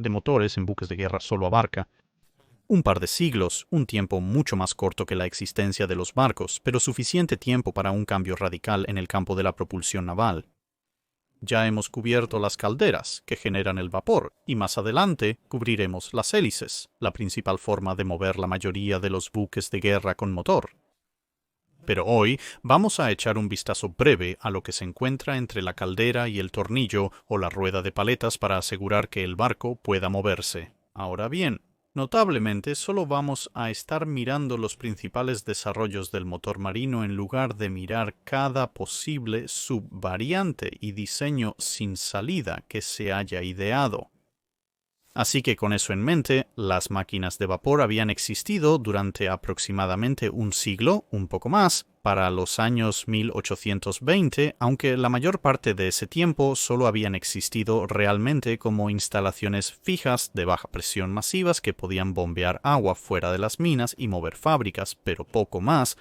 de motores en buques de guerra solo abarca un par de siglos, un tiempo mucho más corto que la existencia de los barcos, pero suficiente tiempo para un cambio radical en el campo de la propulsión naval. Ya hemos cubierto las calderas, que generan el vapor, y más adelante cubriremos las hélices, la principal forma de mover la mayoría de los buques de guerra con motor. Pero hoy vamos a echar un vistazo breve a lo que se encuentra entre la caldera y el tornillo o la rueda de paletas para asegurar que el barco pueda moverse. Ahora bien, notablemente solo vamos a estar mirando los principales desarrollos del motor marino en lugar de mirar cada posible subvariante y diseño sin salida que se haya ideado. Así que con eso en mente, las máquinas de vapor habían existido durante aproximadamente un siglo, un poco más, para los años 1820, aunque la mayor parte de ese tiempo solo habían existido realmente como instalaciones fijas de baja presión masivas que podían bombear agua fuera de las minas y mover fábricas, pero poco más.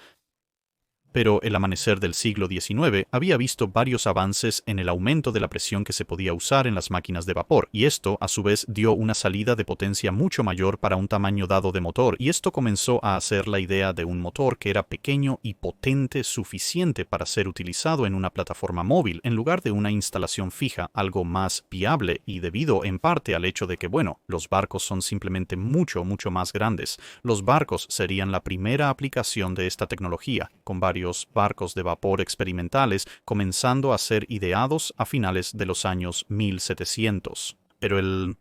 Pero el amanecer del siglo XIX había visto varios avances en el aumento de la presión que se podía usar en las máquinas de vapor, y esto a su vez dio una salida de potencia mucho mayor para un tamaño dado de motor, y esto comenzó a hacer la idea de un motor que era pequeño y potente suficiente para ser utilizado en una plataforma móvil en lugar de una instalación fija, algo más viable, y debido en parte al hecho de que, bueno, los barcos son simplemente mucho más grandes. Los barcos serían la primera aplicación de esta tecnología, con varios barcos de vapor experimentales comenzando a ser ideados a finales de los años 1700. Pero el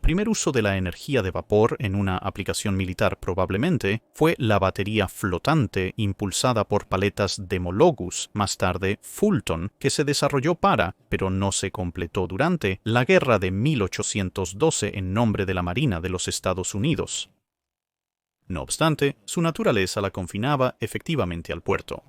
primer uso de la energía de vapor en una aplicación militar probablemente fue la batería flotante impulsada por paletas Demologus, más tarde Fulton, que se desarrolló para, pero no se completó durante, la guerra de 1812 en nombre de la Marina de los Estados Unidos. No obstante, su naturaleza la confinaba efectivamente al puerto.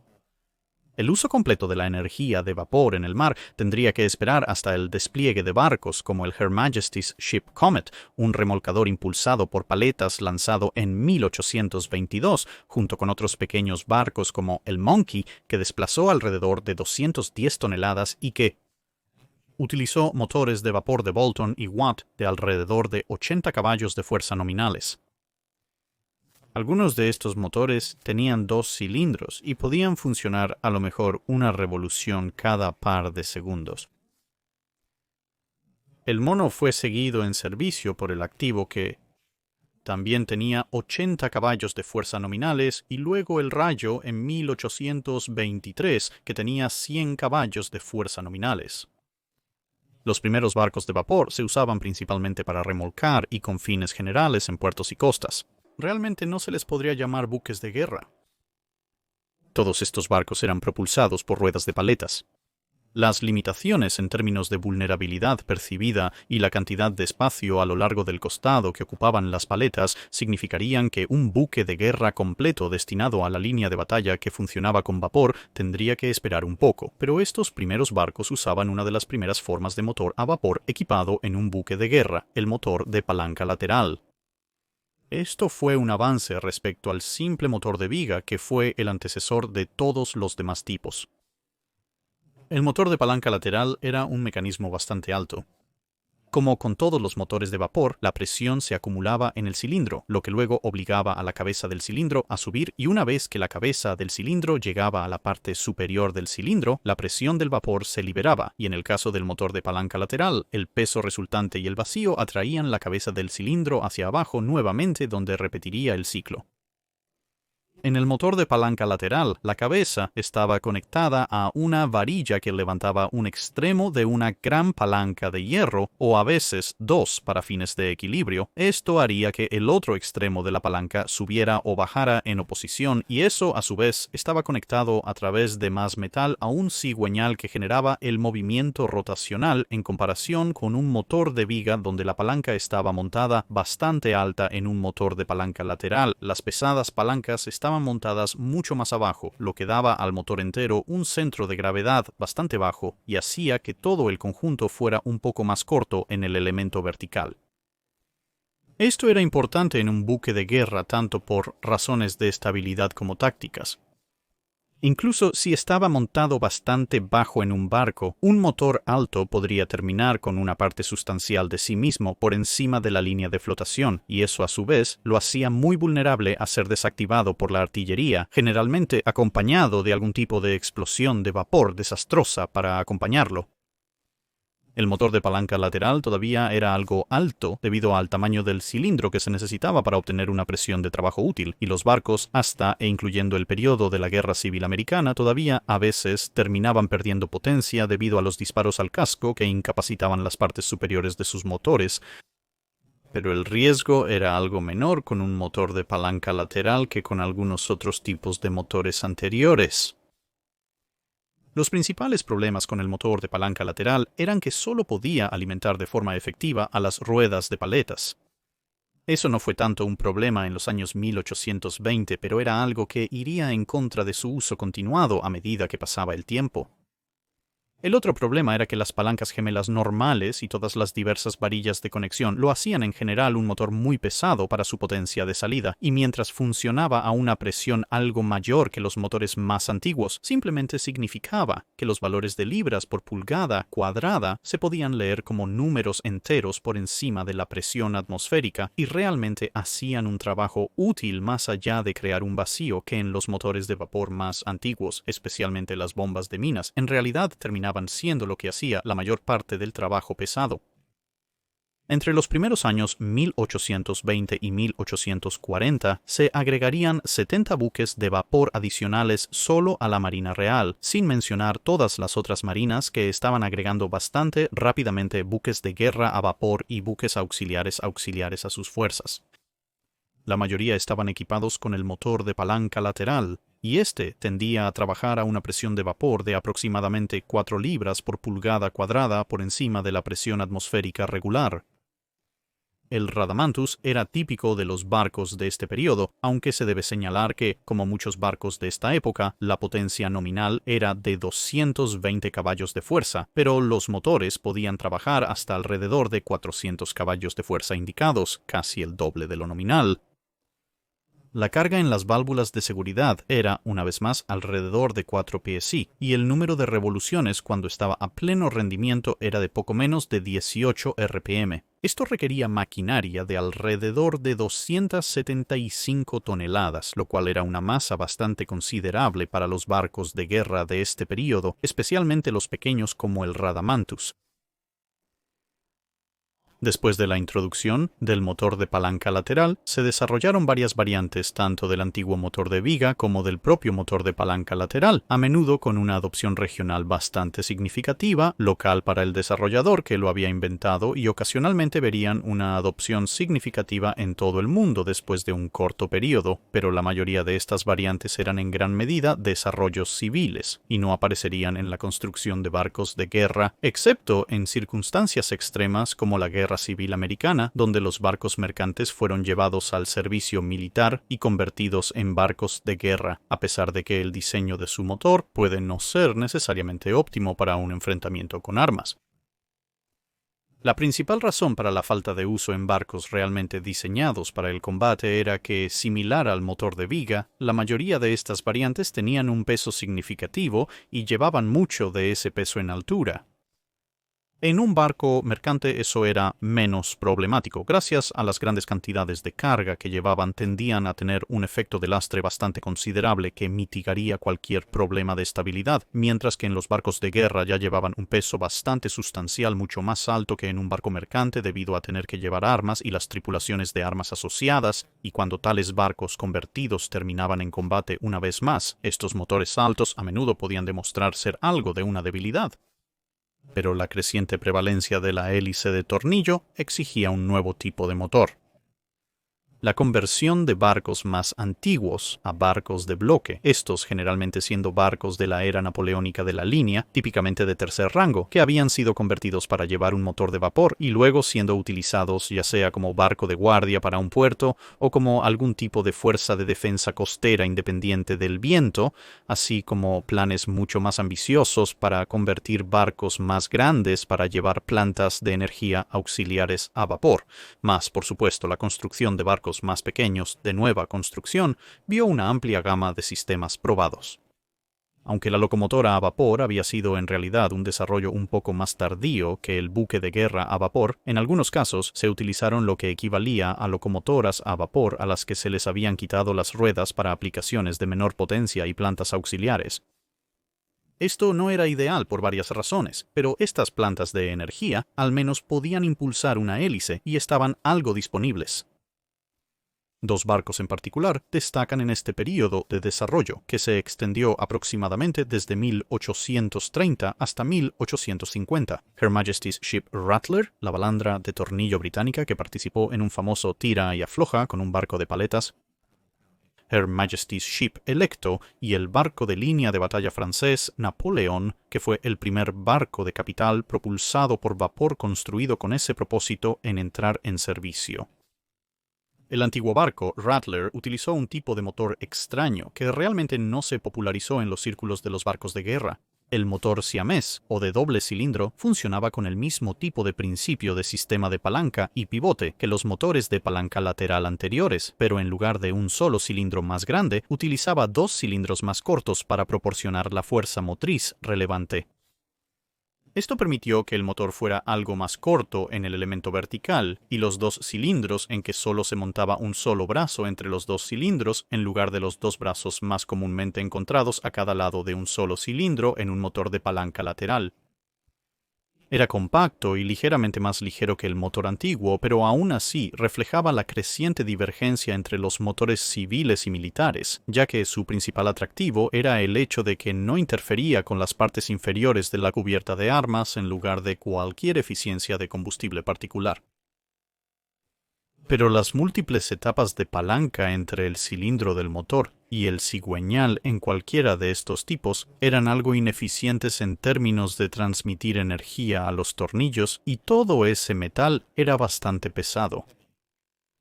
El uso completo de la energía de vapor en el mar tendría que esperar hasta el despliegue de barcos como el Her Majesty's Ship Comet, un remolcador impulsado por paletas lanzado en 1822, junto con otros pequeños barcos como el Monkey, que desplazó alrededor de 210 toneladas y que utilizó motores de vapor de Boulton y Watt de alrededor de 80 caballos de fuerza nominales. Algunos de estos motores tenían 2 cilindros y podían funcionar a lo mejor una revolución cada par de segundos. El Mono fue seguido en servicio por el Activo, que también tenía 80 caballos de fuerza nominales, y luego el Rayo en 1823, que tenía 100 caballos de fuerza nominales. Los primeros barcos de vapor se usaban principalmente para remolcar y con fines generales en puertos y costas. Realmente no se les podría llamar buques de guerra. Todos estos barcos eran propulsados por ruedas de paletas. Las limitaciones en términos de vulnerabilidad percibida y la cantidad de espacio a lo largo del costado que ocupaban las paletas significarían que un buque de guerra completo destinado a la línea de batalla que funcionaba con vapor tendría que esperar un poco, pero estos primeros barcos usaban una de las primeras formas de motor a vapor equipado en un buque de guerra, el motor de palanca lateral. Esto fue un avance respecto al simple motor de viga que fue el antecesor de todos los demás tipos. El motor de palanca lateral era un mecanismo bastante alto. Como con todos los motores de vapor, la presión se acumulaba en el cilindro, lo que luego obligaba a la cabeza del cilindro a subir, y una vez que la cabeza del cilindro llegaba a la parte superior del cilindro, la presión del vapor se liberaba, y en el caso del motor de palanca lateral, el peso resultante y el vacío atraían la cabeza del cilindro hacia abajo nuevamente, donde repetiría el ciclo. En el motor de palanca lateral, la cabeza estaba conectada a una varilla que levantaba un extremo de una gran palanca de hierro, o a veces 2 para fines de equilibrio. Esto haría que el otro extremo de la palanca subiera o bajara en oposición, y eso a su vez estaba conectado a través de más metal a un cigüeñal que generaba el movimiento rotacional en comparación con un motor de viga donde la palanca estaba montada bastante alta en un motor de palanca lateral. Las pesadas palancas estaban montadas mucho más abajo, lo que daba al motor entero un centro de gravedad bastante bajo y hacía que todo el conjunto fuera un poco más corto en el elemento vertical. Esto era importante en un buque de guerra tanto por razones de estabilidad como tácticas. Incluso si estaba montado bastante bajo en un barco, un motor alto podría terminar con una parte sustancial de sí mismo por encima de la línea de flotación, y eso a su vez lo hacía muy vulnerable a ser desactivado por la artillería, generalmente acompañado de algún tipo de explosión de vapor desastrosa para acompañarlo. El motor de palanca lateral todavía era algo alto debido al tamaño del cilindro que se necesitaba para obtener una presión de trabajo útil, y los barcos, hasta e incluyendo el periodo de la Guerra Civil Americana, todavía a veces terminaban perdiendo potencia debido a los disparos al casco que incapacitaban las partes superiores de sus motores. Pero el riesgo era algo menor con un motor de palanca lateral que con algunos otros tipos de motores anteriores. Los principales problemas con el motor de palanca lateral eran que solo podía alimentar de forma efectiva a las ruedas de paletas. Eso no fue tanto un problema en los años 1820, pero era algo que iría en contra de su uso continuado a medida que pasaba el tiempo. El otro problema era que las palancas gemelas normales y todas las diversas varillas de conexión lo hacían en general un motor muy pesado para su potencia de salida, y mientras funcionaba a una presión algo mayor que los motores más antiguos, simplemente significaba que los valores de libras por pulgada cuadrada se podían leer como números enteros por encima de la presión atmosférica, y realmente hacían un trabajo útil más allá de crear un vacío que en los motores de vapor más antiguos, especialmente las bombas de minas. En realidad terminaban siendo lo que hacía la mayor parte del trabajo pesado. Entre los primeros años 1820 y 1840 se agregarían 70 buques de vapor adicionales solo a la Marina Real, sin mencionar todas las otras marinas que estaban agregando bastante rápidamente buques de guerra a vapor y buques auxiliares a sus fuerzas. La mayoría estaban equipados con el motor de palanca lateral, y este tendía a trabajar a una presión de vapor de aproximadamente 4 libras por pulgada cuadrada por encima de la presión atmosférica regular. El Radamantus era típico de los barcos de este periodo, aunque se debe señalar que, como muchos barcos de esta época, la potencia nominal era de 220 caballos de fuerza, pero los motores podían trabajar hasta alrededor de 400 caballos de fuerza indicados, casi el doble de lo nominal. La carga en las válvulas de seguridad era, una vez más, alrededor de 4 psi, y el número de revoluciones cuando estaba a pleno rendimiento era de poco menos de 18 RPM. Esto requería maquinaria de alrededor de 275 toneladas, lo cual era una masa bastante considerable para los barcos de guerra de este período, especialmente los pequeños como el Radamantus. Después de la introducción del motor de palanca lateral, se desarrollaron varias variantes tanto del antiguo motor de viga como del propio motor de palanca lateral, a menudo con una adopción regional bastante significativa, local para el desarrollador que lo había inventado, y ocasionalmente verían una adopción significativa en todo el mundo después de un corto periodo, pero la mayoría de estas variantes eran en gran medida desarrollos civiles, y no aparecerían en la construcción de barcos de guerra, excepto en circunstancias extremas como la Guerra Civil Americana, donde los barcos mercantes fueron llevados al servicio militar y convertidos en barcos de guerra, a pesar de que el diseño de su motor puede no ser necesariamente óptimo para un enfrentamiento con armas. La principal razón para la falta de uso en barcos realmente diseñados para el combate era que, similar al motor de viga, la mayoría de estas variantes tenían un peso significativo y llevaban mucho de ese peso en altura. En un barco mercante eso era menos problemático. Gracias a las grandes cantidades de carga que llevaban, tendían a tener un efecto de lastre bastante considerable que mitigaría cualquier problema de estabilidad, mientras que en los barcos de guerra ya llevaban un peso bastante sustancial, mucho más alto que en un barco mercante debido a tener que llevar armas y las tripulaciones de armas asociadas, y cuando tales barcos convertidos terminaban en combate una vez más, estos motores altos a menudo podían demostrar ser algo de una debilidad. Pero la creciente prevalencia de la hélice de tornillo exigía un nuevo tipo de motor. La conversión de barcos más antiguos a barcos de bloque, estos generalmente siendo barcos de la era napoleónica de la línea, típicamente de tercer rango, que habían sido convertidos para llevar un motor de vapor y luego siendo utilizados ya sea como barco de guardia para un puerto o como algún tipo de fuerza de defensa costera independiente del viento, así como planes mucho más ambiciosos para convertir barcos más grandes para llevar plantas de energía auxiliares a vapor, más por supuesto la construcción de barcos más pequeños de nueva construcción vio una amplia gama de sistemas probados. Aunque la locomotora a vapor había sido en realidad un desarrollo un poco más tardío que el buque de guerra a vapor, en algunos casos se utilizaron lo que equivalía a locomotoras a vapor a las que se les habían quitado las ruedas para aplicaciones de menor potencia y plantas auxiliares. Esto no era ideal por varias razones, pero estas plantas de energía al menos podían impulsar una hélice y estaban algo disponibles. Dos barcos en particular destacan en este período de desarrollo, que se extendió aproximadamente desde 1830 hasta 1850. Her Majesty's Ship Rattler, la balandra de tornillo británica que participó en un famoso tira y afloja con un barco de paletas. Her Majesty's Ship Electo y el barco de línea de batalla francés Napoleón, que fue el primer barco de capital propulsado por vapor construido con ese propósito en entrar en servicio. El antiguo barco Rattler utilizó un tipo de motor extraño que realmente no se popularizó en los círculos de los barcos de guerra. El motor siamés, o de doble cilindro, funcionaba con el mismo tipo de principio de sistema de palanca y pivote que los motores de palanca lateral anteriores, pero en lugar de un solo cilindro más grande, utilizaba dos cilindros más cortos para proporcionar la fuerza motriz relevante. Esto permitió que el motor fuera algo más corto en el elemento vertical, y los dos cilindros en que solo se montaba un solo brazo entre los dos cilindros en lugar de los dos brazos más comúnmente encontrados a cada lado de un solo cilindro en un motor de palanca lateral. Era compacto y ligeramente más ligero que el motor antiguo, pero aún así reflejaba la creciente divergencia entre los motores civiles y militares, ya que su principal atractivo era el hecho de que no interfería con las partes inferiores de la cubierta de armas en lugar de cualquier eficiencia de combustible particular. Pero las múltiples etapas de palanca entre el cilindro del motor y el cigüeñal en cualquiera de estos tipos eran algo ineficientes en términos de transmitir energía a los tornillos, y todo ese metal era bastante pesado.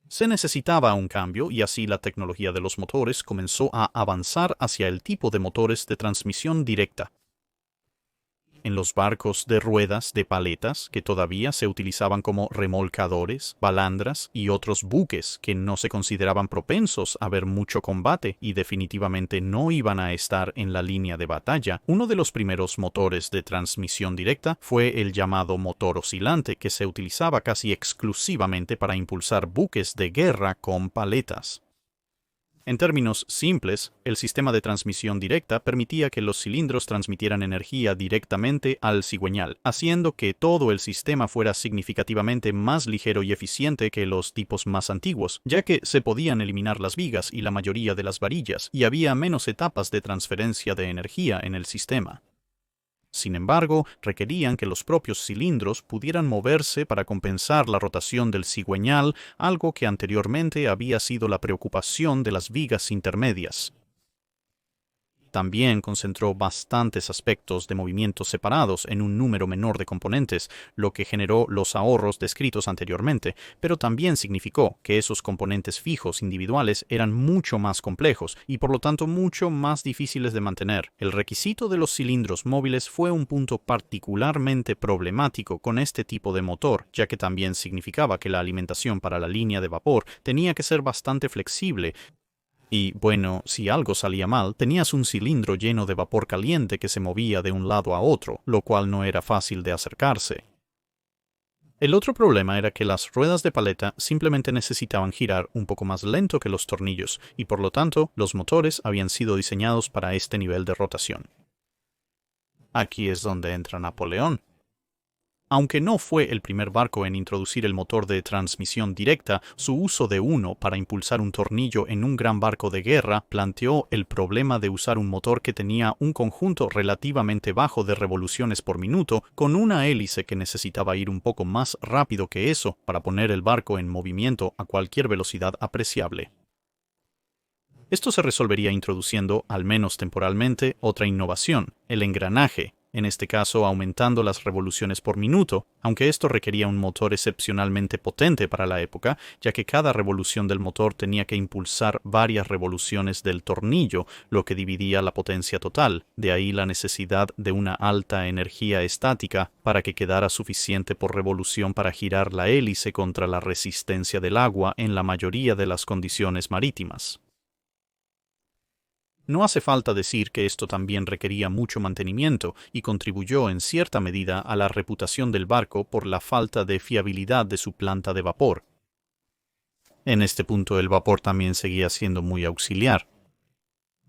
Se necesitaba un cambio, y así la tecnología de los motores comenzó a avanzar hacia el tipo de motores de transmisión directa. En los barcos de ruedas de paletas, que todavía se utilizaban como remolcadores, balandras y otros buques que no se consideraban propensos a ver mucho combate y definitivamente no iban a estar en la línea de batalla, uno de los primeros motores de transmisión directa fue el llamado motor oscilante, que se utilizaba casi exclusivamente para impulsar buques de guerra con paletas. En términos simples, el sistema de transmisión directa permitía que los cilindros transmitieran energía directamente al cigüeñal, haciendo que todo el sistema fuera significativamente más ligero y eficiente que los tipos más antiguos, ya que se podían eliminar las vigas y la mayoría de las varillas, y había menos etapas de transferencia de energía en el sistema. Sin embargo, requerían que los propios cilindros pudieran moverse para compensar la rotación del cigüeñal, algo que anteriormente había sido la preocupación de las vigas intermedias. También concentró bastantes aspectos de movimientos separados en un número menor de componentes, lo que generó los ahorros descritos anteriormente, pero también significó que esos componentes fijos individuales eran mucho más complejos y por lo tanto mucho más difíciles de mantener. El requisito de los cilindros móviles fue un punto particularmente problemático con este tipo de motor, ya que también significaba que la alimentación para la línea de vapor tenía que ser bastante flexible. Y, bueno, si algo salía mal, tenías un cilindro lleno de vapor caliente que se movía de un lado a otro, lo cual no era fácil de acercarse. El otro problema era que las ruedas de paleta simplemente necesitaban girar un poco más lento que los tornillos, y por lo tanto, los motores habían sido diseñados para este nivel de rotación. Aquí es donde entra Napoleón. Aunque no fue el primer barco en introducir el motor de transmisión directa, su uso de uno para impulsar un tornillo en un gran barco de guerra planteó el problema de usar un motor que tenía un conjunto relativamente bajo de revoluciones por minuto, con una hélice que necesitaba ir un poco más rápido que eso para poner el barco en movimiento a cualquier velocidad apreciable. Esto se resolvería introduciendo, al menos temporalmente, otra innovación, el engranaje, en este caso aumentando las revoluciones por minuto, aunque esto requería un motor excepcionalmente potente para la época, ya que cada revolución del motor tenía que impulsar varias revoluciones del tornillo, lo que dividía la potencia total. De ahí la necesidad de una alta energía estática para que quedara suficiente por revolución para girar la hélice contra la resistencia del agua en la mayoría de las condiciones marítimas. No hace falta decir que esto también requería mucho mantenimiento y contribuyó en cierta medida a la reputación del barco por la falta de fiabilidad de su planta de vapor. En este punto el vapor también seguía siendo muy auxiliar.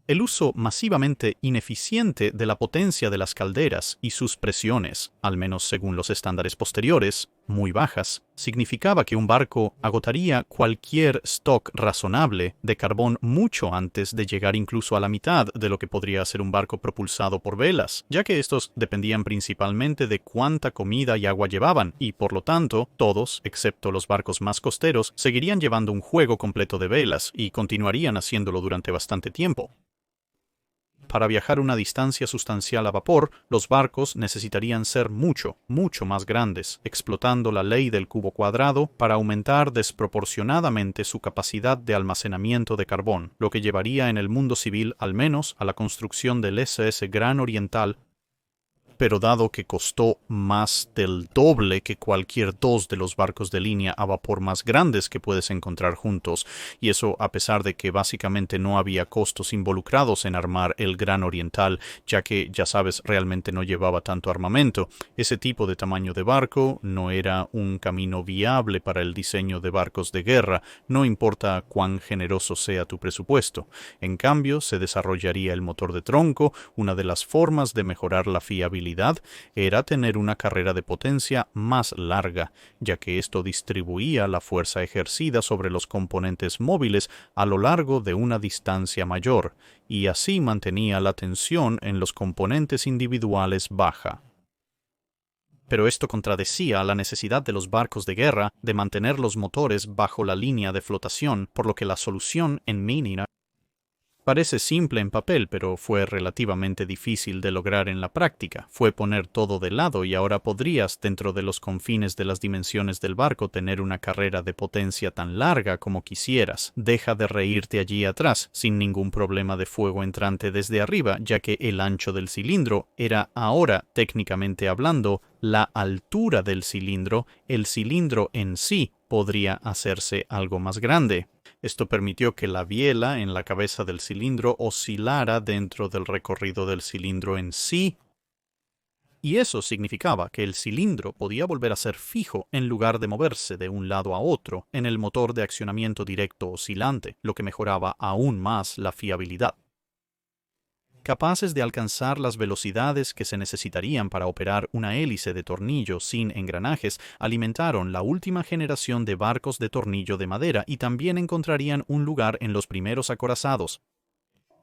El uso masivamente ineficiente de la potencia de las calderas y sus presiones, al menos según los estándares posteriores, muy bajas, significaba que un barco agotaría cualquier stock razonable de carbón mucho antes de llegar incluso a la mitad de lo que podría ser un barco propulsado por velas, ya que estos dependían principalmente de cuánta comida y agua llevaban, y por lo tanto, todos, excepto los barcos más costeros, seguirían llevando un juego completo de velas y continuarían haciéndolo durante bastante tiempo. Para viajar una distancia sustancial a vapor, los barcos necesitarían ser mucho más grandes, explotando la ley del cubo cuadrado para aumentar desproporcionadamente su capacidad de almacenamiento de carbón, lo que llevaría en el mundo civil al menos a la construcción del SS Gran Oriental, pero dado que costó más del doble que cualquier dos de los barcos de línea a vapor más grandes que puedes encontrar juntos, y eso a pesar de que básicamente no había costos involucrados en armar el Gran Oriental, ya que, ya sabes, realmente no llevaba tanto armamento. Ese tipo de tamaño de barco no era un camino viable para el diseño de barcos de guerra, no importa cuán generoso sea tu presupuesto. En cambio, se desarrollaría el motor de tronco, una de las formas de mejorar la fiabilidad era tener una carrera de potencia más larga, ya que esto distribuía la fuerza ejercida sobre los componentes móviles a lo largo de una distancia mayor, y así mantenía la tensión en los componentes individuales baja. Pero esto contradecía la necesidad de los barcos de guerra de mantener los motores bajo la línea de flotación, por lo que la solución en Mínina parece simple en papel, pero fue relativamente difícil de lograr en la práctica. Fue poner todo de lado y ahora podrías, dentro de los confines de las dimensiones del barco, tener una carrera de potencia tan larga como quisieras. Deja de reírte allí atrás, sin ningún problema de fuego entrante desde arriba, ya que el ancho del cilindro era ahora, técnicamente hablando, la altura del cilindro. El cilindro en sí podría hacerse algo más grande. Esto permitió que la biela en la cabeza del cilindro oscilara dentro del recorrido del cilindro en sí, y eso significaba que el cilindro podía volver a ser fijo en lugar de moverse de un lado a otro en el motor de accionamiento directo oscilante, lo que mejoraba aún más la fiabilidad. Capaces de alcanzar las velocidades que se necesitarían para operar una hélice de tornillo sin engranajes, alimentaron la última generación de barcos de tornillo de madera y también encontrarían un lugar en los primeros acorazados.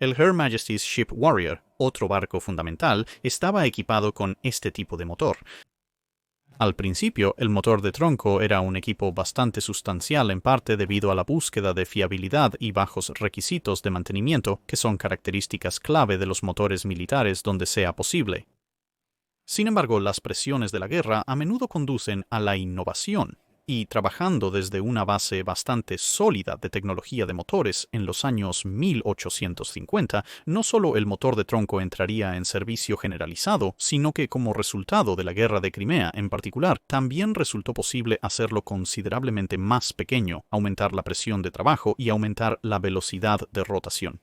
El Her Majesty's Ship Warrior, otro barco fundamental, estaba equipado con este tipo de motor. Al principio, el motor de tronco era un equipo bastante sustancial en parte debido a la búsqueda de fiabilidad y bajos requisitos de mantenimiento, que son características clave de los motores militares donde sea posible. Sin embargo, las presiones de la guerra a menudo conducen a la innovación, y trabajando desde una base bastante sólida de tecnología de motores en los años 1850, no solo el motor de tronco entraría en servicio generalizado, sino que como resultado de la Guerra de Crimea en particular, también resultó posible hacerlo considerablemente más pequeño, aumentar la presión de trabajo y aumentar la velocidad de rotación.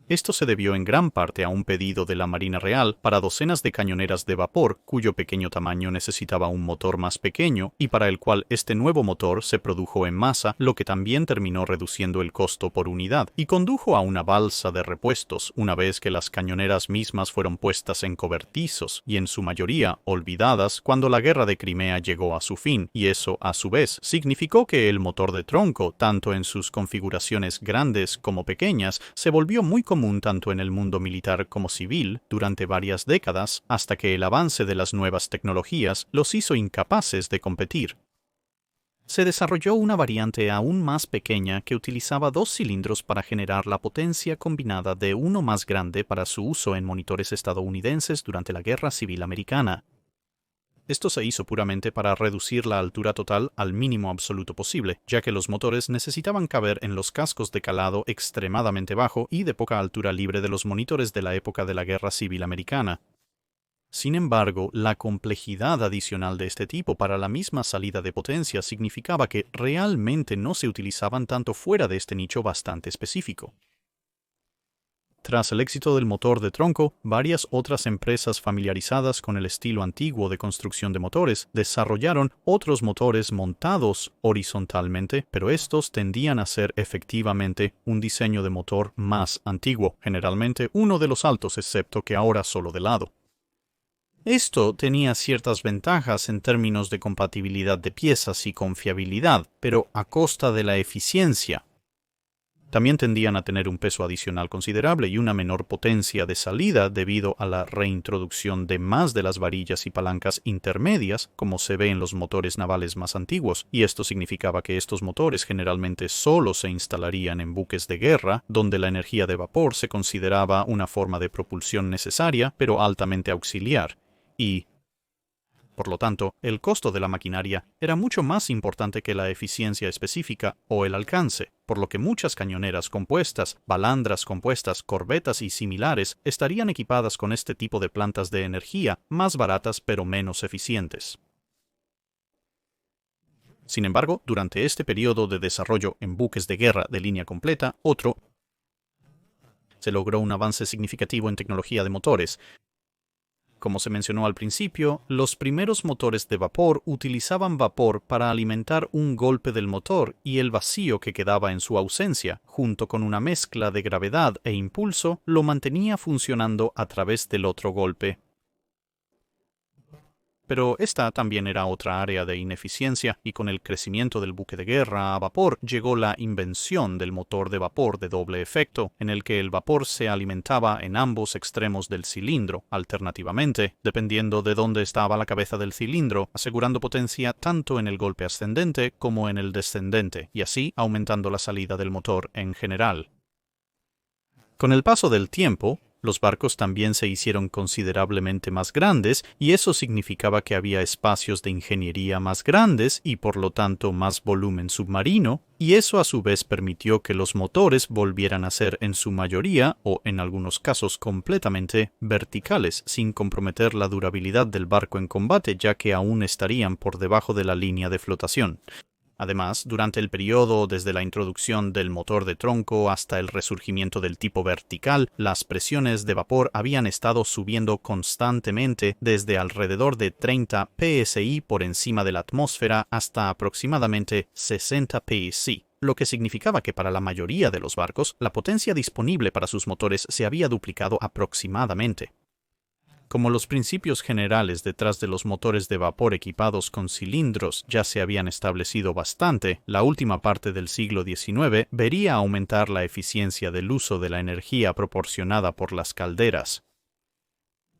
Esto se debió en gran parte a un pedido de la Marina Real para docenas de cañoneras de vapor cuyo pequeño tamaño necesitaba un motor más pequeño y para el cual este nuevo motor se produjo en masa, lo que también terminó reduciendo el costo por unidad y condujo a una balsa de repuestos una vez que las cañoneras mismas fueron puestas en cobertizos y en su mayoría olvidadas cuando la Guerra de Crimea llegó a su fin, y eso a su vez significó que el motor de tronco, tanto en sus configuraciones grandes como pequeñas, se volvió muy común tanto en el mundo militar como civil durante varias décadas, hasta que el avance de las nuevas tecnologías los hizo incapaces de competir. Se desarrolló una variante aún más pequeña que utilizaba dos cilindros para generar la potencia combinada de uno más grande para su uso en monitores estadounidenses durante la Guerra Civil Americana. Esto se hizo puramente para reducir la altura total al mínimo absoluto posible, ya que los motores necesitaban caber en los cascos de calado extremadamente bajo y de poca altura libre de los monitores de la época de la Guerra Civil Americana. Sin embargo, la complejidad adicional de este tipo para la misma salida de potencia significaba que realmente no se utilizaban tanto fuera de este nicho bastante específico. Tras el éxito del motor de tronco, varias otras empresas familiarizadas con el estilo antiguo de construcción de motores desarrollaron otros motores montados horizontalmente, pero estos tendían a ser efectivamente un diseño de motor más antiguo, generalmente uno de los altos, excepto que ahora solo de lado. Esto tenía ciertas ventajas en términos de compatibilidad de piezas y confiabilidad, pero a costa de la eficiencia. También tendían a tener un peso adicional considerable y una menor potencia de salida debido a la reintroducción de más de las varillas y palancas intermedias, como se ve en los motores navales más antiguos, y esto significaba que estos motores generalmente solo se instalarían en buques de guerra, donde la energía de vapor se consideraba una forma de propulsión necesaria, pero altamente auxiliar, y por lo tanto, el costo de la maquinaria era mucho más importante que la eficiencia específica o el alcance, por lo que muchas cañoneras compuestas, balandras compuestas, corbetas y similares estarían equipadas con este tipo de plantas de energía más baratas pero menos eficientes. Sin embargo, durante este periodo de desarrollo en buques de guerra de línea completa, se logró un avance significativo en tecnología de motores. Como se mencionó al principio, los primeros motores de vapor utilizaban vapor para alimentar un golpe del motor y el vacío que quedaba en su ausencia, junto con una mezcla de gravedad e impulso, lo mantenía funcionando a través del otro golpe. Pero esta también era otra área de ineficiencia, y con el crecimiento del buque de guerra a vapor llegó la invención del motor de vapor de doble efecto, en el que el vapor se alimentaba en ambos extremos del cilindro, alternativamente, dependiendo de dónde estaba la cabeza del cilindro, asegurando potencia tanto en el golpe ascendente como en el descendente, y así aumentando la salida del motor en general. Con el paso del tiempo, los barcos también se hicieron considerablemente más grandes y eso significaba que había espacios de ingeniería más grandes y por lo tanto más volumen submarino, y eso a su vez permitió que los motores volvieran a ser en su mayoría, o en algunos casos completamente, verticales, sin comprometer la durabilidad del barco en combate, ya que aún estarían por debajo de la línea de flotación. Además, durante el periodo desde la introducción del motor de tronco hasta el resurgimiento del tipo vertical, las presiones de vapor habían estado subiendo constantemente desde alrededor de 30 psi por encima de la atmósfera hasta aproximadamente 60 psi, lo que significaba que para la mayoría de los barcos, la potencia disponible para sus motores se había duplicado aproximadamente. Como los principios generales detrás de los motores de vapor equipados con cilindros ya se habían establecido bastante, la última parte del siglo XIX vería aumentar la eficiencia del uso de la energía proporcionada por las calderas.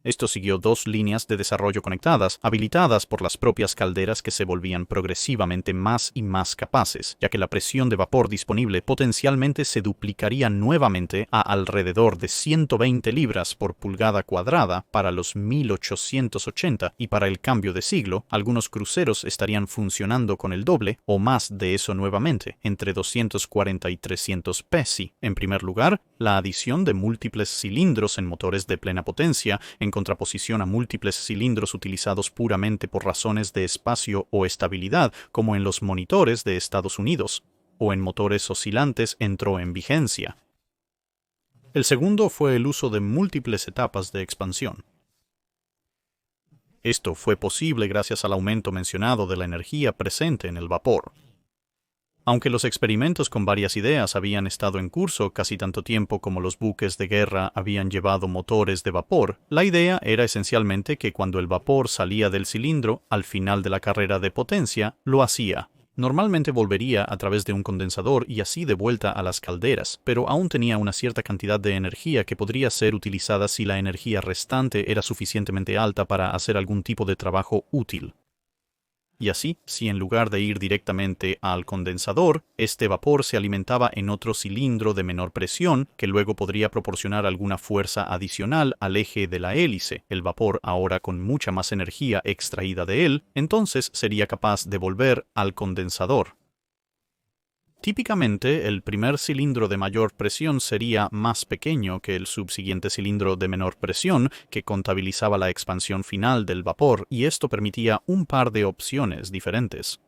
Esto siguió dos líneas de desarrollo conectadas, habilitadas por las propias calderas que se volvían progresivamente más y más capaces, ya que la presión de vapor disponible potencialmente se duplicaría nuevamente a alrededor de 120 libras por pulgada cuadrada para los 1880, y para el cambio de siglo, algunos cruceros estarían funcionando con el doble o más de eso nuevamente, entre 240 y 300 psi. En primer lugar, la adición de múltiples cilindros en motores de plena potencia, en contraposición a múltiples cilindros utilizados puramente por razones de espacio o estabilidad, como en los monitores de Estados Unidos, o en motores oscilantes, entró en vigencia. El segundo fue el uso de múltiples etapas de expansión. Esto fue posible gracias al aumento mencionado de la energía presente en el vapor. Aunque los experimentos con varias ideas habían estado en curso casi tanto tiempo como los buques de guerra habían llevado motores de vapor, la idea era esencialmente que cuando el vapor salía del cilindro al final de la carrera de potencia, lo hacía. Normalmente volvería a través de un condensador y así de vuelta a las calderas, pero aún tenía una cierta cantidad de energía que podría ser utilizada si la energía restante era suficientemente alta para hacer algún tipo de trabajo útil. Y así, si en lugar de ir directamente al condensador, este vapor se alimentaba en otro cilindro de menor presión, que luego podría proporcionar alguna fuerza adicional al eje de la hélice, el vapor ahora con mucha más energía extraída de él, entonces sería capaz de volver al condensador. Típicamente, el primer cilindro de mayor presión sería más pequeño que el subsiguiente cilindro de menor presión, que contabilizaba la expansión final del vapor, y esto permitía un par de opciones diferentes.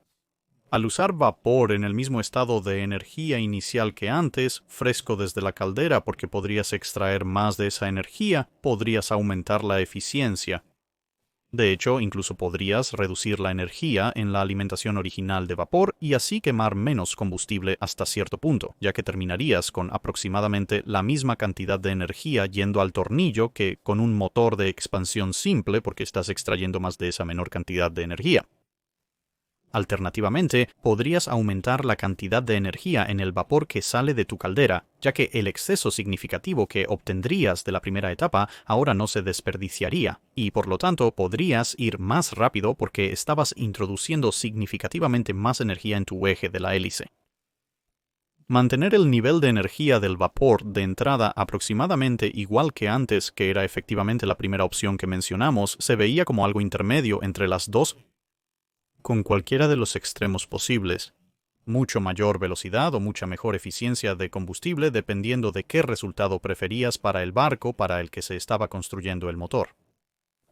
Al usar vapor en el mismo estado de energía inicial que antes, fresco desde la caldera porque podrías extraer más de esa energía, podrías aumentar la eficiencia. De hecho, incluso podrías reducir la energía en la alimentación original de vapor y así quemar menos combustible hasta cierto punto, ya que terminarías con aproximadamente la misma cantidad de energía yendo al tornillo que con un motor de expansión simple porque estás extrayendo más de esa menor cantidad de energía. Alternativamente, podrías aumentar la cantidad de energía en el vapor que sale de tu caldera, ya que el exceso significativo que obtendrías de la primera etapa ahora no se desperdiciaría, y por lo tanto podrías ir más rápido porque estabas introduciendo significativamente más energía en tu eje de la hélice. Mantener el nivel de energía del vapor de entrada aproximadamente igual que antes, que era efectivamente la primera opción que mencionamos, se veía como algo intermedio entre las dos con cualquiera de los extremos posibles. Mucho mayor velocidad o mucha mejor eficiencia de combustible dependiendo de qué resultado preferías para el barco para el que se estaba construyendo el motor.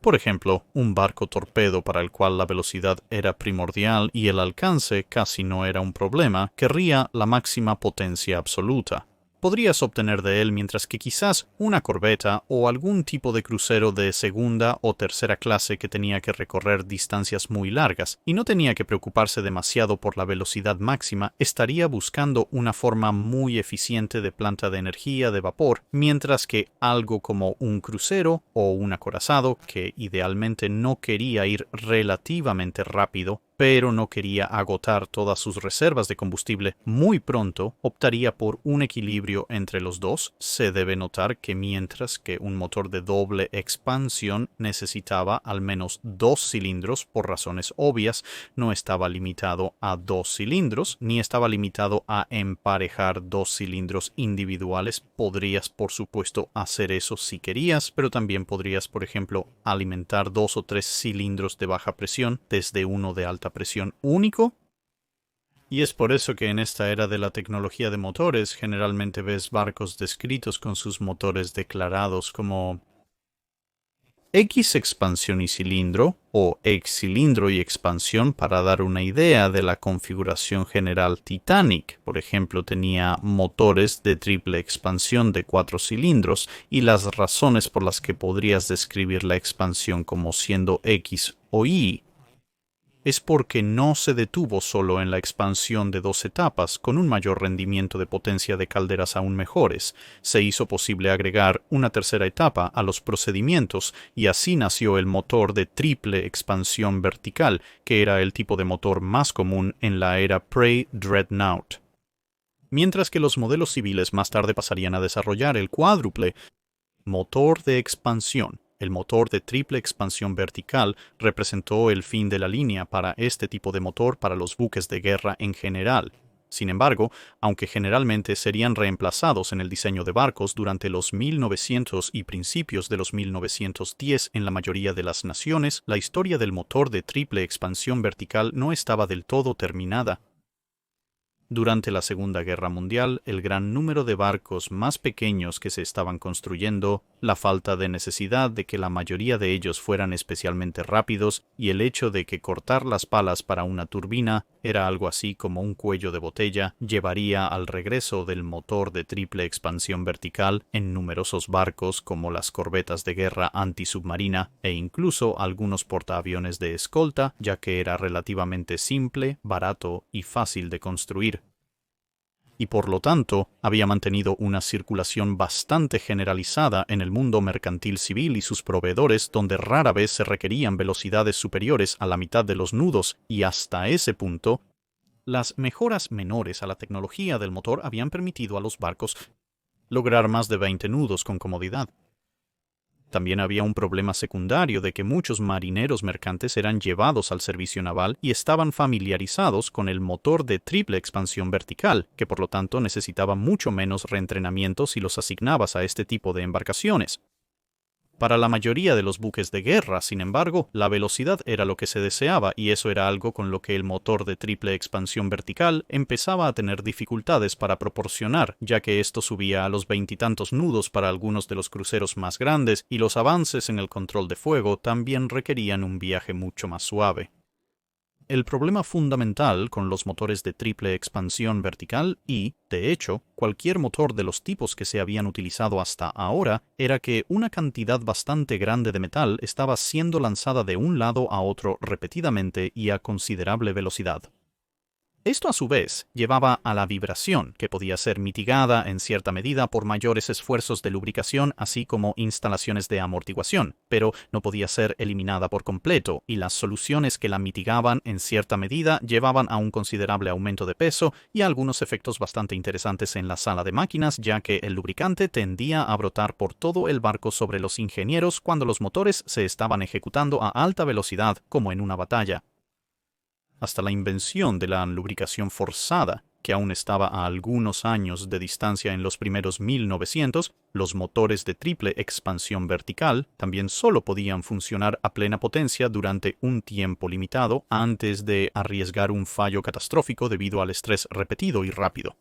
Por ejemplo, un barco torpedo para el cual la velocidad era primordial y el alcance casi no era un problema, querría la máxima potencia absoluta. Podrías obtener de él mientras que quizás una corbeta o algún tipo de crucero de segunda o tercera clase que tenía que recorrer distancias muy largas y no tenía que preocuparse demasiado por la velocidad máxima, estaría buscando una forma muy eficiente de planta de energía de vapor, mientras que algo como un crucero o un acorazado, que idealmente no quería ir relativamente rápido, pero no quería agotar todas sus reservas de combustible muy pronto, optaría por un equilibrio entre los dos. Se debe notar que mientras que un motor de doble expansión necesitaba al menos 2 cilindros por razones obvias, no estaba limitado a 2 cilindros, ni estaba limitado a emparejar 2 cilindros individuales. Podrías, por supuesto, hacer eso si querías, pero también podrías, por ejemplo, alimentar 2 o 3 cilindros de baja presión desde uno de alta presión único. Y es por eso que en esta era de la tecnología de motores generalmente ves barcos descritos con sus motores declarados como X expansión y cilindro, o X cilindro y expansión para dar una idea de la configuración general Titanic. Por ejemplo, tenía motores de triple expansión de 4 cilindros y las razones por las que podrías describir la expansión como siendo X o Y es porque no se detuvo solo en la expansión de 2 etapas, con un mayor rendimiento de potencia de calderas aún mejores. Se hizo posible agregar una tercera etapa a los procedimientos y así nació el motor de triple expansión vertical, que era el tipo de motor más común en la era pre-Dreadnought. Mientras que los modelos civiles más tarde pasarían a desarrollar el cuádruple motor de expansión. El motor de triple expansión vertical representó el fin de la línea para este tipo de motor para los buques de guerra en general. Sin embargo, aunque generalmente serían reemplazados en el diseño de barcos durante los 1900 y principios de los 1910 en la mayoría de las naciones, la historia del motor de triple expansión vertical no estaba del todo terminada. Durante la Segunda Guerra Mundial, el gran número de barcos más pequeños que se estaban construyendo, la falta de necesidad de que la mayoría de ellos fueran especialmente rápidos y el hecho de que cortar las palas para una turbina era algo así como un cuello de botella, llevaría al regreso del motor de triple expansión vertical en numerosos barcos como las corbetas de guerra antisubmarina e incluso algunos portaaviones de escolta, ya que era relativamente simple, barato y fácil de construir. Y por lo tanto había mantenido una circulación bastante generalizada en el mundo mercantil civil y sus proveedores, donde rara vez se requerían velocidades superiores a la mitad de los nudos, y hasta ese punto, las mejoras menores a la tecnología del motor habían permitido a los barcos lograr más de 20 nudos con comodidad. También había un problema secundario de que muchos marineros mercantes eran llevados al servicio naval y estaban familiarizados con el motor de triple expansión vertical, que por lo tanto necesitaba mucho menos reentrenamiento si los asignabas a este tipo de embarcaciones. Para la mayoría de los buques de guerra, sin embargo, la velocidad era lo que se deseaba y eso era algo con lo que el motor de triple expansión vertical empezaba a tener dificultades para proporcionar, ya que esto subía a los 20 y tantos nudos para algunos de los cruceros más grandes y los avances en el control de fuego también requerían un viaje mucho más suave. el problema fundamental con los motores de triple expansión vertical y, de hecho, cualquier motor de los tipos que se habían utilizado hasta ahora era que una cantidad bastante grande de metal estaba siendo lanzada de un lado a otro repetidamente y a considerable velocidad. Esto a su vez llevaba a la vibración, que podía ser mitigada en cierta medida por mayores esfuerzos de lubricación así como instalaciones de amortiguación, pero no podía ser eliminada por completo, y las soluciones que la mitigaban en cierta medida llevaban a un considerable aumento de peso y a algunos efectos bastante interesantes en la sala de máquinas, ya que el lubricante tendía a brotar por todo el barco sobre los ingenieros cuando los motores se estaban ejecutando a alta velocidad, como en una batalla. Hasta la invención de la lubricación forzada, que aún estaba a algunos años de distancia en los primeros 1900, los motores de triple expansión vertical también solo podían funcionar a plena potencia durante un tiempo limitado antes de arriesgar un fallo catastrófico debido al estrés repetido y rápido.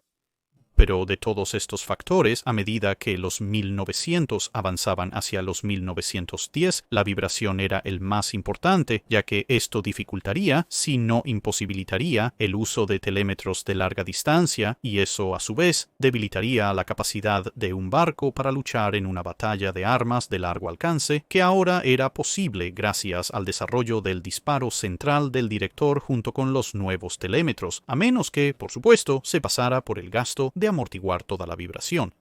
Pero de todos estos factores, a medida que los 1900 avanzaban hacia los 1910, la vibración era el más importante, ya que esto dificultaría, si no imposibilitaría, el uso de telémetros de larga distancia, y eso a su vez debilitaría la capacidad de un barco para luchar en una batalla de armas de largo alcance, que ahora era posible gracias al desarrollo del disparo central del director junto con los nuevos telémetros, a menos que, por supuesto, se pasara por el gasto de amortiguar toda la vibración.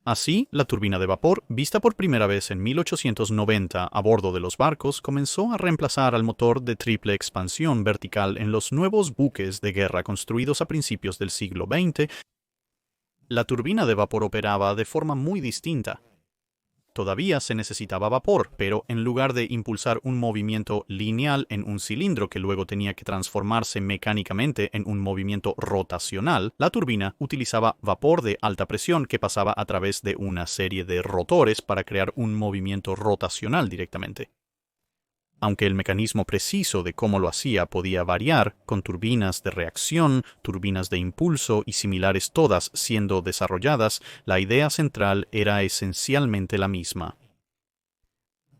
Así, la turbina de vapor, vista por primera vez en 1890 a bordo de los barcos, comenzó a reemplazar al motor de triple expansión vertical en los nuevos buques de guerra construidos a principios del siglo XX. La turbina de vapor operaba de forma muy distinta. Todavía se necesitaba vapor, pero en lugar de impulsar un movimiento lineal en un cilindro que luego tenía que transformarse mecánicamente en un movimiento rotacional, la turbina utilizaba vapor de alta presión que pasaba a través de una serie de rotores para crear un movimiento rotacional directamente. Aunque el mecanismo preciso de cómo lo hacía podía variar, con turbinas de reacción, turbinas de impulso y similares todas siendo desarrolladas, la idea central era esencialmente la misma.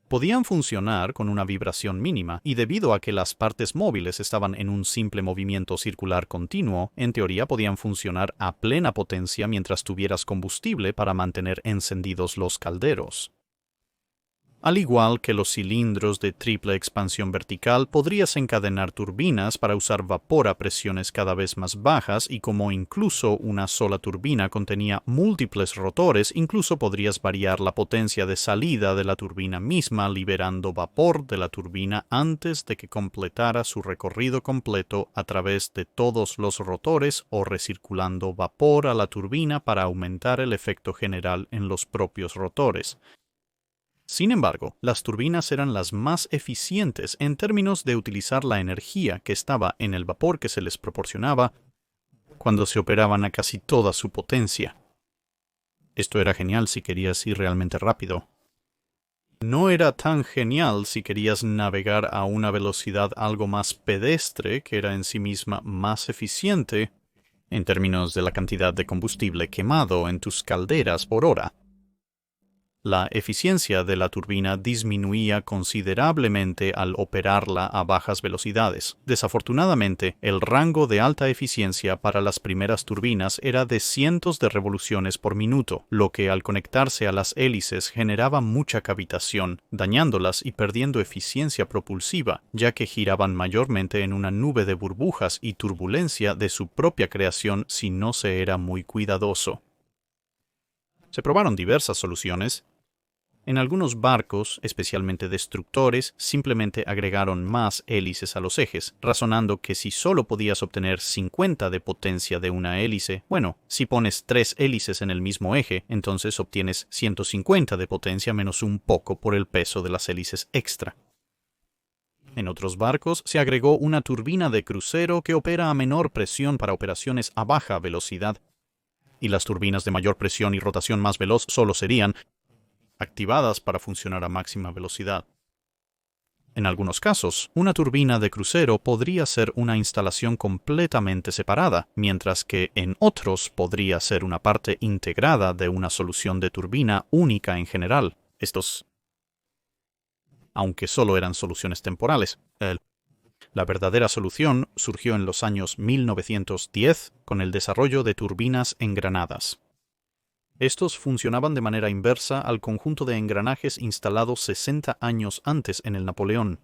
Podían funcionar con una vibración mínima, y debido a que las partes móviles estaban en un simple movimiento circular continuo, en teoría podían funcionar a plena potencia mientras tuvieras combustible para mantener encendidos los calderos. Al igual que los cilindros de triple expansión vertical, podrías encadenar turbinas para usar vapor a presiones cada vez más bajas, y como incluso una sola turbina contenía múltiples rotores, incluso podrías variar la potencia de salida de la turbina misma, liberando vapor de la turbina antes de que completara su recorrido completo a través de todos los rotores, o recirculando vapor a la turbina para aumentar el efecto general en los propios rotores. Sin embargo, las turbinas eran las más eficientes en términos de utilizar la energía que estaba en el vapor que se les proporcionaba cuando se operaban a casi toda su potencia. Esto era genial si querías ir realmente rápido. No era tan genial si querías navegar a una velocidad algo más pedestre, que era en sí misma más eficiente en términos de la cantidad de combustible quemado en tus calderas por hora. La eficiencia de la turbina disminuía considerablemente al operarla a bajas velocidades. Desafortunadamente, el rango de alta eficiencia para las primeras turbinas era de cientos de revoluciones por minuto, lo que al conectarse a las hélices generaba mucha cavitación, dañándolas y perdiendo eficiencia propulsiva, ya que giraban mayormente en una nube de burbujas y turbulencia de su propia creación si no se era muy cuidadoso. Se probaron diversas soluciones. En algunos barcos, especialmente destructores, simplemente agregaron más hélices a los ejes, razonando que si solo podías obtener 50 de potencia de una hélice, bueno, si pones 3 hélices en el mismo eje, entonces obtienes 150 de potencia menos un poco por el peso de las hélices extra. En otros barcos se agregó una turbina de crucero que opera a menor presión para operaciones a baja velocidad, y las turbinas de mayor presión y rotación más veloz solo serían activadas para funcionar a máxima velocidad. En algunos casos, una turbina de crucero podría ser una instalación completamente separada, mientras que en otros podría ser una parte integrada de una solución de turbina única en general. Estos, aunque solo eran soluciones temporales. La verdadera solución surgió en los años 1910 con el desarrollo de turbinas engranadas. Estos funcionaban de manera inversa al conjunto de engranajes instalados 60 años antes en el Napoleón.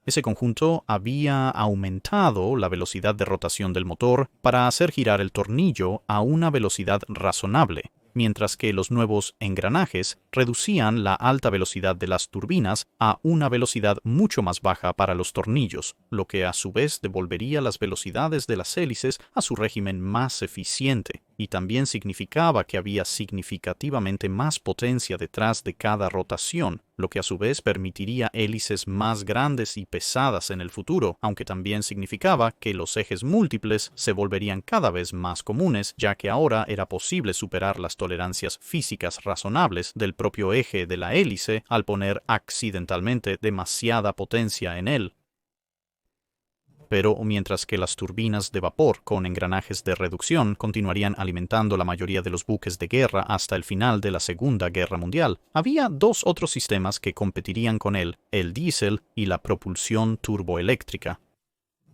Ese conjunto había aumentado la velocidad de rotación del motor para hacer girar el tornillo a una velocidad razonable, mientras que los nuevos engranajes reducían la alta velocidad de las turbinas a una velocidad mucho más baja para los tornillos, lo que a su vez devolvería las velocidades de las hélices a su régimen más eficiente, y también significaba que había significativamente más potencia detrás de cada rotación, lo que a su vez permitiría hélices más grandes y pesadas en el futuro, aunque también significaba que los ejes múltiples se volverían cada vez más comunes, ya que ahora era posible superar las tolerancias físicas razonables del propio eje de la hélice al poner accidentalmente demasiada potencia en él. Pero mientras que las turbinas de vapor con engranajes de reducción continuarían alimentando la mayoría de los buques de guerra hasta el final de la Segunda Guerra Mundial, había dos otros sistemas que competirían con él, el diésel y la propulsión turboeléctrica.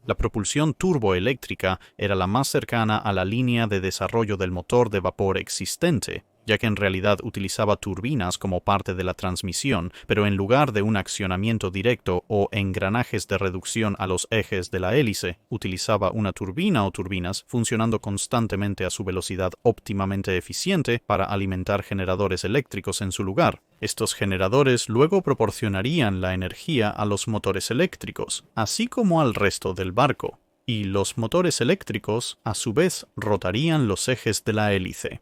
La propulsión turboeléctrica era la más cercana a la línea de desarrollo del motor de vapor existente, ya que en realidad utilizaba turbinas como parte de la transmisión, pero en lugar de un accionamiento directo o engranajes de reducción a los ejes de la hélice, utilizaba una turbina o turbinas funcionando constantemente a su velocidad óptimamente eficiente para alimentar generadores eléctricos en su lugar. Estos generadores luego proporcionarían la energía a los motores eléctricos, así como al resto del barco, y los motores eléctricos, a su vez, rotarían los ejes de la hélice.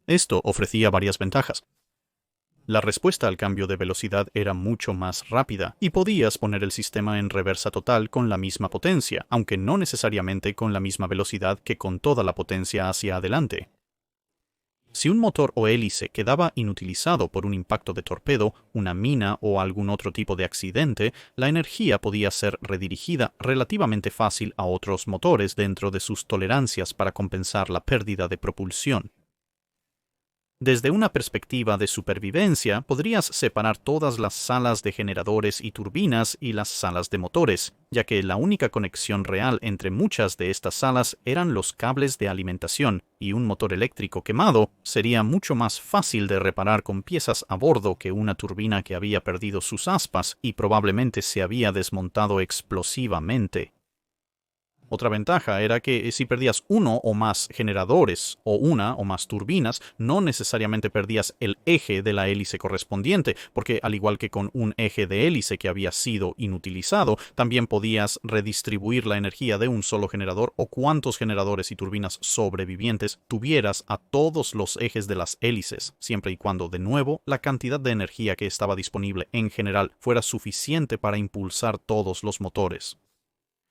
Esto ofrecía varias ventajas. La respuesta al cambio de velocidad era mucho más rápida y podías poner el sistema en reversa total con la misma potencia, aunque no necesariamente con la misma velocidad que con toda la potencia hacia adelante. Si un motor o hélice quedaba inutilizado por un impacto de torpedo, una mina o algún otro tipo de accidente, la energía podía ser redirigida relativamente fácil a otros motores dentro de sus tolerancias para compensar la pérdida de propulsión. Desde una perspectiva de supervivencia, podrías separar todas las salas de generadores y turbinas y las salas de motores, ya que la única conexión real entre muchas de estas salas eran los cables de alimentación, y un motor eléctrico quemado sería mucho más fácil de reparar con piezas a bordo que una turbina que había perdido sus aspas y probablemente se había desmontado explosivamente. Otra ventaja era que si perdías uno o más generadores o una o más turbinas, no necesariamente perdías el eje de la hélice correspondiente, porque al igual que con un eje de hélice que había sido inutilizado, también podías redistribuir la energía de un solo generador o cuantos generadores y turbinas sobrevivientes tuvieras a todos los ejes de las hélices, siempre y cuando, de nuevo, la cantidad de energía que estaba disponible en general fuera suficiente para impulsar todos los motores.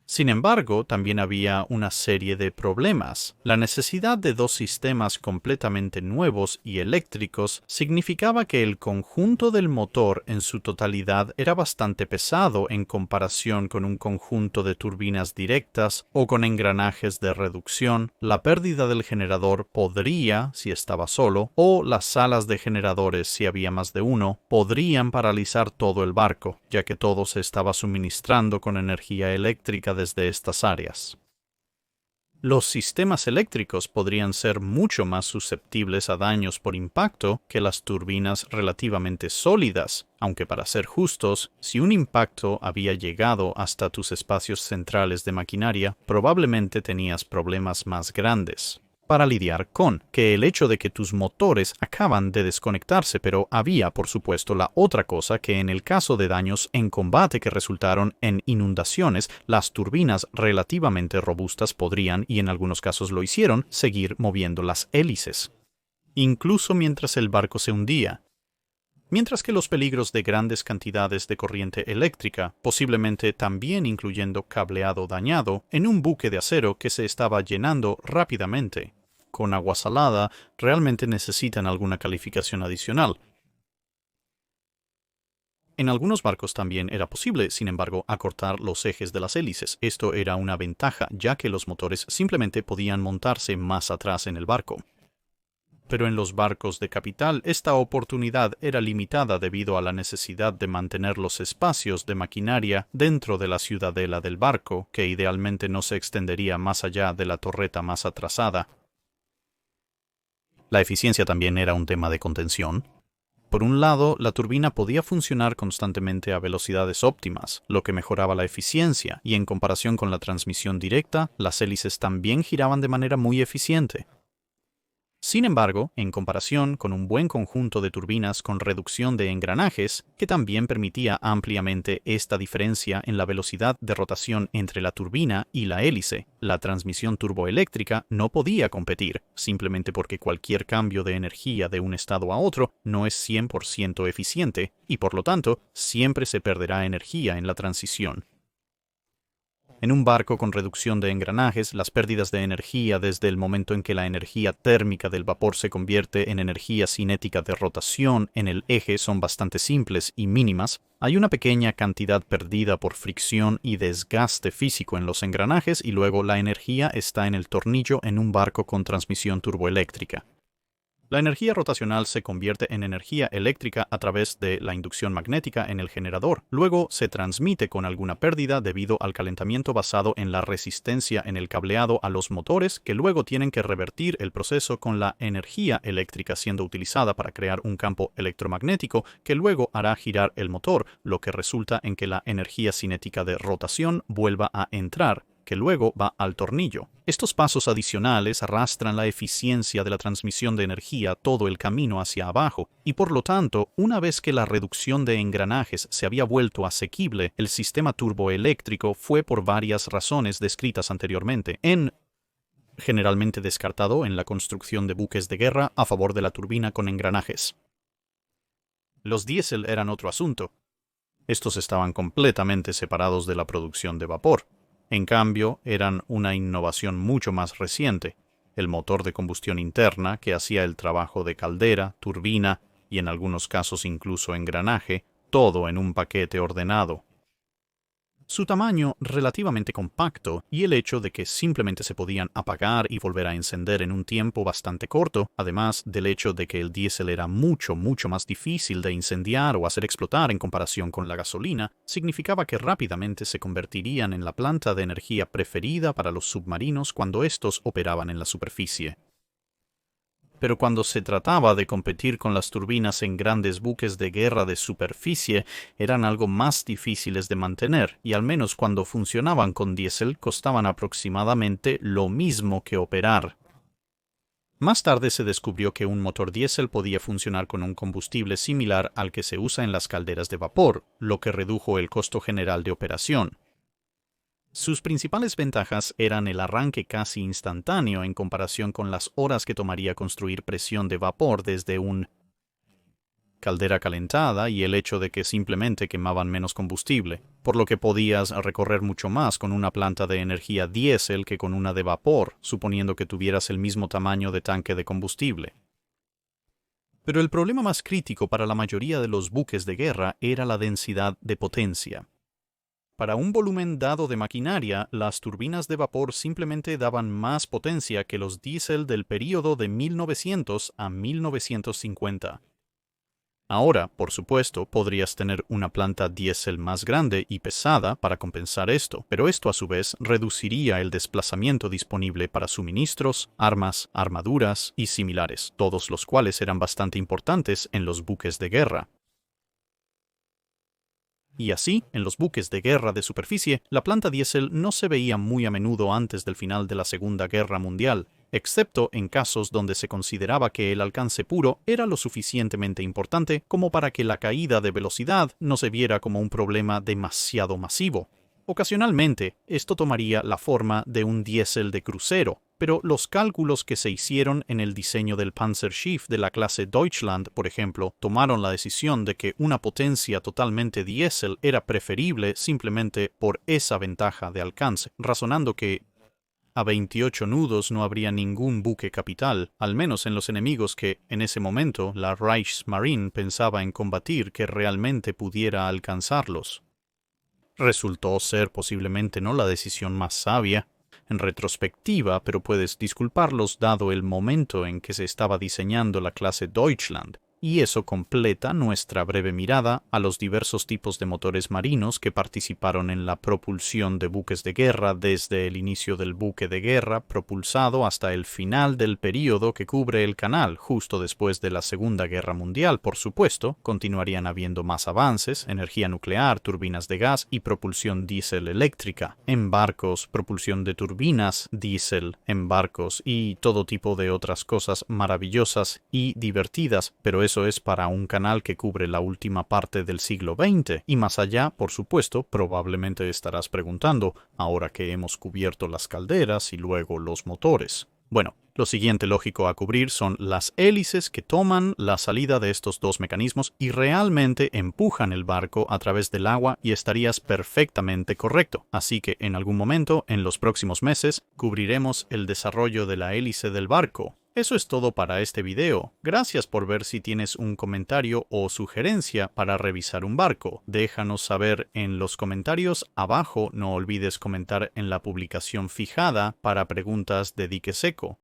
Sin embargo, también había una serie de problemas. La necesidad de dos sistemas completamente nuevos y eléctricos significaba que el conjunto del motor en su totalidad era bastante pesado en comparación con un conjunto de turbinas directas o con engranajes de reducción. La pérdida del generador podría, si estaba solo, o las salas de generadores, si había más de uno, podrían paralizar todo el barco, ya que todo se estaba suministrando con energía eléctrica desde estas áreas. Los sistemas eléctricos podrían ser mucho más susceptibles a daños por impacto que las turbinas relativamente sólidas, aunque para ser justos, si un impacto había llegado hasta tus espacios centrales de maquinaria, probablemente tenías problemas más grandes para lidiar con, que el hecho de que tus motores acaban de desconectarse, pero había, por supuesto, la otra cosa que en el caso de daños en combate que resultaron en inundaciones, las turbinas relativamente robustas podrían, y en algunos casos lo hicieron, seguir moviendo las hélices, incluso mientras el barco se hundía. Mientras que los peligros de grandes cantidades de corriente eléctrica, posiblemente también incluyendo cableado dañado, en un buque de acero que se estaba llenando rápidamente con agua salada, realmente necesitan alguna calificación adicional. En algunos barcos también era posible, sin embargo, acortar los ejes de las hélices. Esto era una ventaja, ya que los motores simplemente podían montarse más atrás en el barco. pero en los barcos de capital esta oportunidad era limitada debido a la necesidad de mantener los espacios de maquinaria dentro de la ciudadela del barco, que idealmente no se extendería más allá de la torreta más atrasada. La eficiencia también era un tema de contención. Por un lado, la turbina podía funcionar constantemente a velocidades óptimas, lo que mejoraba la eficiencia, y en comparación con la transmisión directa, las hélices también giraban de manera muy eficiente. Sin embargo, en comparación con un buen conjunto de turbinas con reducción de engranajes, que también permitía ampliamente esta diferencia en la velocidad de rotación entre la turbina y la hélice, la transmisión turboeléctrica no podía competir, simplemente porque cualquier cambio de energía de un estado a otro no es 100% eficiente, y por lo tanto, siempre se perderá energía en la transición. En un barco con reducción de engranajes, las pérdidas de energía desde el momento en que la energía térmica del vapor se convierte en energía cinética de rotación en el eje son bastante simples y mínimas. Hay una pequeña cantidad perdida por fricción y desgaste físico en los engranajes y luego la energía está en el tornillo en un barco con transmisión turboeléctrica. La energía rotacional se convierte en energía eléctrica a través de la inducción magnética en el generador. Luego se transmite con alguna pérdida debido al calentamiento basado en la resistencia en el cableado a los motores, que luego tienen que revertir el proceso con la energía eléctrica siendo utilizada para crear un campo electromagnético que luego hará girar el motor, lo que resulta en que la energía cinética de rotación vuelva a entrar, que luego va al tornillo. Estos pasos adicionales arrastran la eficiencia de la transmisión de energía todo el camino hacia abajo, y por lo tanto, una vez que la reducción de engranajes se había vuelto asequible, el sistema turboeléctrico fue por varias razones descritas anteriormente, generalmente descartado en la construcción de buques de guerra a favor de la turbina con engranajes. Los diésel eran otro asunto. Estos estaban completamente separados de la producción de vapor. En cambio, eran una innovación mucho más reciente, el motor de combustión interna que hacía el trabajo de caldera, turbina y en algunos casos incluso engranaje, todo en un paquete ordenado. Su tamaño relativamente compacto y el hecho de que simplemente se podían apagar y volver a encender en un tiempo bastante corto, además del hecho de que el diésel era mucho más difícil de incendiar o hacer explotar en comparación con la gasolina, significaba que rápidamente se convertirían en la planta de energía preferida para los submarinos cuando estos operaban en la superficie. Pero cuando se trataba de competir con las turbinas en grandes buques de guerra de superficie, eran algo más difíciles de mantener, y al menos cuando funcionaban con diésel costaban aproximadamente lo mismo que operar. Más tarde se descubrió que un motor diésel podía funcionar con un combustible similar al que se usa en las calderas de vapor, lo que redujo el costo general de operación. Sus principales ventajas eran el arranque casi instantáneo en comparación con las horas que tomaría construir presión de vapor desde una caldera calentada y el hecho de que simplemente quemaban menos combustible, por lo que podías recorrer mucho más con una planta de energía diésel que con una de vapor, suponiendo que tuvieras el mismo tamaño de tanque de combustible. Pero el problema más crítico para la mayoría de los buques de guerra era la densidad de potencia. Para un volumen dado de maquinaria, las turbinas de vapor simplemente daban más potencia que los diésel del período de 1900 a 1950. Ahora, por supuesto, podrías tener una planta diésel más grande y pesada para compensar esto, pero esto a su vez reduciría el desplazamiento disponible para suministros, armas, armaduras y similares, todos los cuales eran bastante importantes en los buques de guerra. Y así, en los buques de guerra de superficie, la planta diésel no se veía muy a menudo antes del final de la Segunda Guerra Mundial, excepto en casos donde se consideraba que el alcance puro era lo suficientemente importante como para que la caída de velocidad no se viera como un problema demasiado masivo. Ocasionalmente, esto tomaría la forma de un diésel de crucero, pero los cálculos que se hicieron en el diseño del Panzerschiff de la clase Deutschland, por ejemplo, tomaron la decisión de que una potencia totalmente diésel era preferible simplemente por esa ventaja de alcance, razonando que a 28 nudos no habría ningún buque capital, al menos en los enemigos que, en ese momento, la Reichsmarine pensaba en combatir que realmente pudiera alcanzarlos. Resultó ser posiblemente no la decisión más sabia. en retrospectiva, pero puedes disculparlos dado el momento en que se estaba diseñando la clase Deutschland. Y eso completa nuestra breve mirada a los diversos tipos de motores marinos que participaron en la propulsión de buques de guerra desde el inicio del buque de guerra propulsado hasta el final del período que cubre el canal, justo después de la Segunda Guerra Mundial. Por supuesto, continuarían habiendo más avances, energía nuclear, turbinas de gas y propulsión diésel eléctrica, en barcos, propulsión de turbinas, diésel, en barcos y todo tipo de otras cosas maravillosas y divertidas, pero eso es para un canal que cubre la última parte del siglo XX. Y más allá, por supuesto, probablemente estarás preguntando, ahora que hemos cubierto las calderas y luego los motores. Bueno, lo siguiente lógico a cubrir son las hélices que toman la salida de estos dos mecanismos y realmente empujan el barco a través del agua y estarías perfectamente correcto. Así que en algún momento, en los próximos meses, cubriremos el desarrollo de la hélice del barco. Eso es todo para este video. Gracias por ver. Si tienes un comentario o sugerencia para revisar un barco, déjanos saber en los comentarios abajo. No olvides comentar en la publicación fijada para preguntas de dique seco.